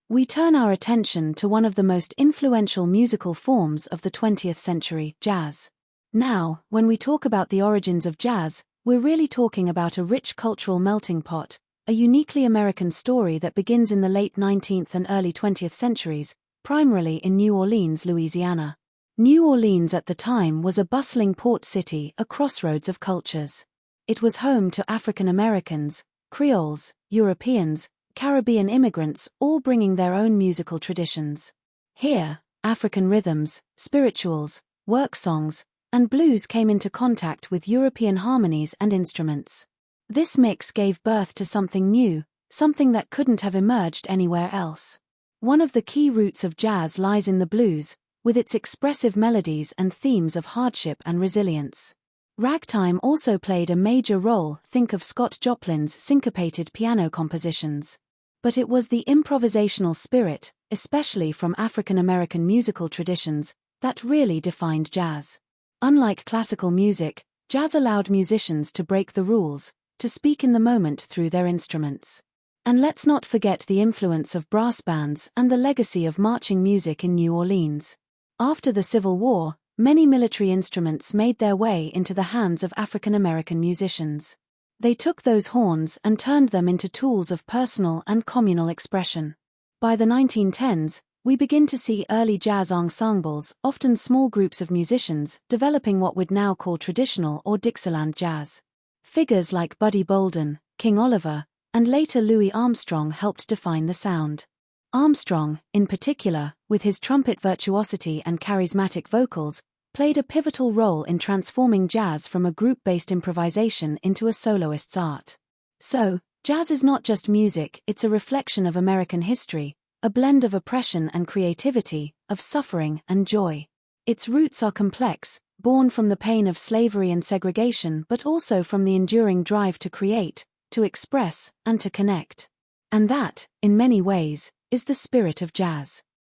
we turn our attention to one of the most influential musical forms of the 20th century, jazz. Now, when we talk about the origins of jazz, we're really talking about a rich cultural melting pot, a uniquely American story that begins in the late 19th and early 20th centuries, primarily in New Orleans, Louisiana. New Orleans at the time was a bustling port city, a crossroads of cultures. It was home to African Americans, Creoles, Europeans, Caribbean immigrants, all bringing their own musical traditions. Here, African rhythms, spirituals, work songs, and blues came into contact with European harmonies and instruments. This mix gave birth to something new, something that couldn't have emerged anywhere else. One of the key roots of jazz lies in the blues, with its expressive melodies and themes of hardship and resilience. Ragtime also played a major role, think of Scott Joplin's syncopated piano compositions. But it was the improvisational spirit, especially from African American musical traditions, that really defined jazz. Unlike classical music, jazz allowed musicians to break the rules, to speak in the moment through their instruments. And let's not forget the influence of brass bands and the legacy of marching music in New Orleans. After the Civil War, many military instruments made their way into the hands of African American musicians. They took those horns and turned them into tools of personal and communal expression. By the 1910s, we begin to see early jazz ensembles, often small groups of musicians, developing what we'd now call traditional or Dixieland jazz. Figures like Buddy Bolden, King Oliver, and later Louis Armstrong helped define the sound. Armstrong, in particular, with his trumpet virtuosity and charismatic vocals, played a pivotal role in transforming jazz from a group-based improvisation into a soloist's art. So, jazz is not just music, it's a reflection of American history, a blend of oppression and creativity, of suffering and joy. Its roots are complex, born from the pain of slavery and segregation, but also from the enduring drive to create, to express, and to connect. And that, in many ways, is the spirit of jazz.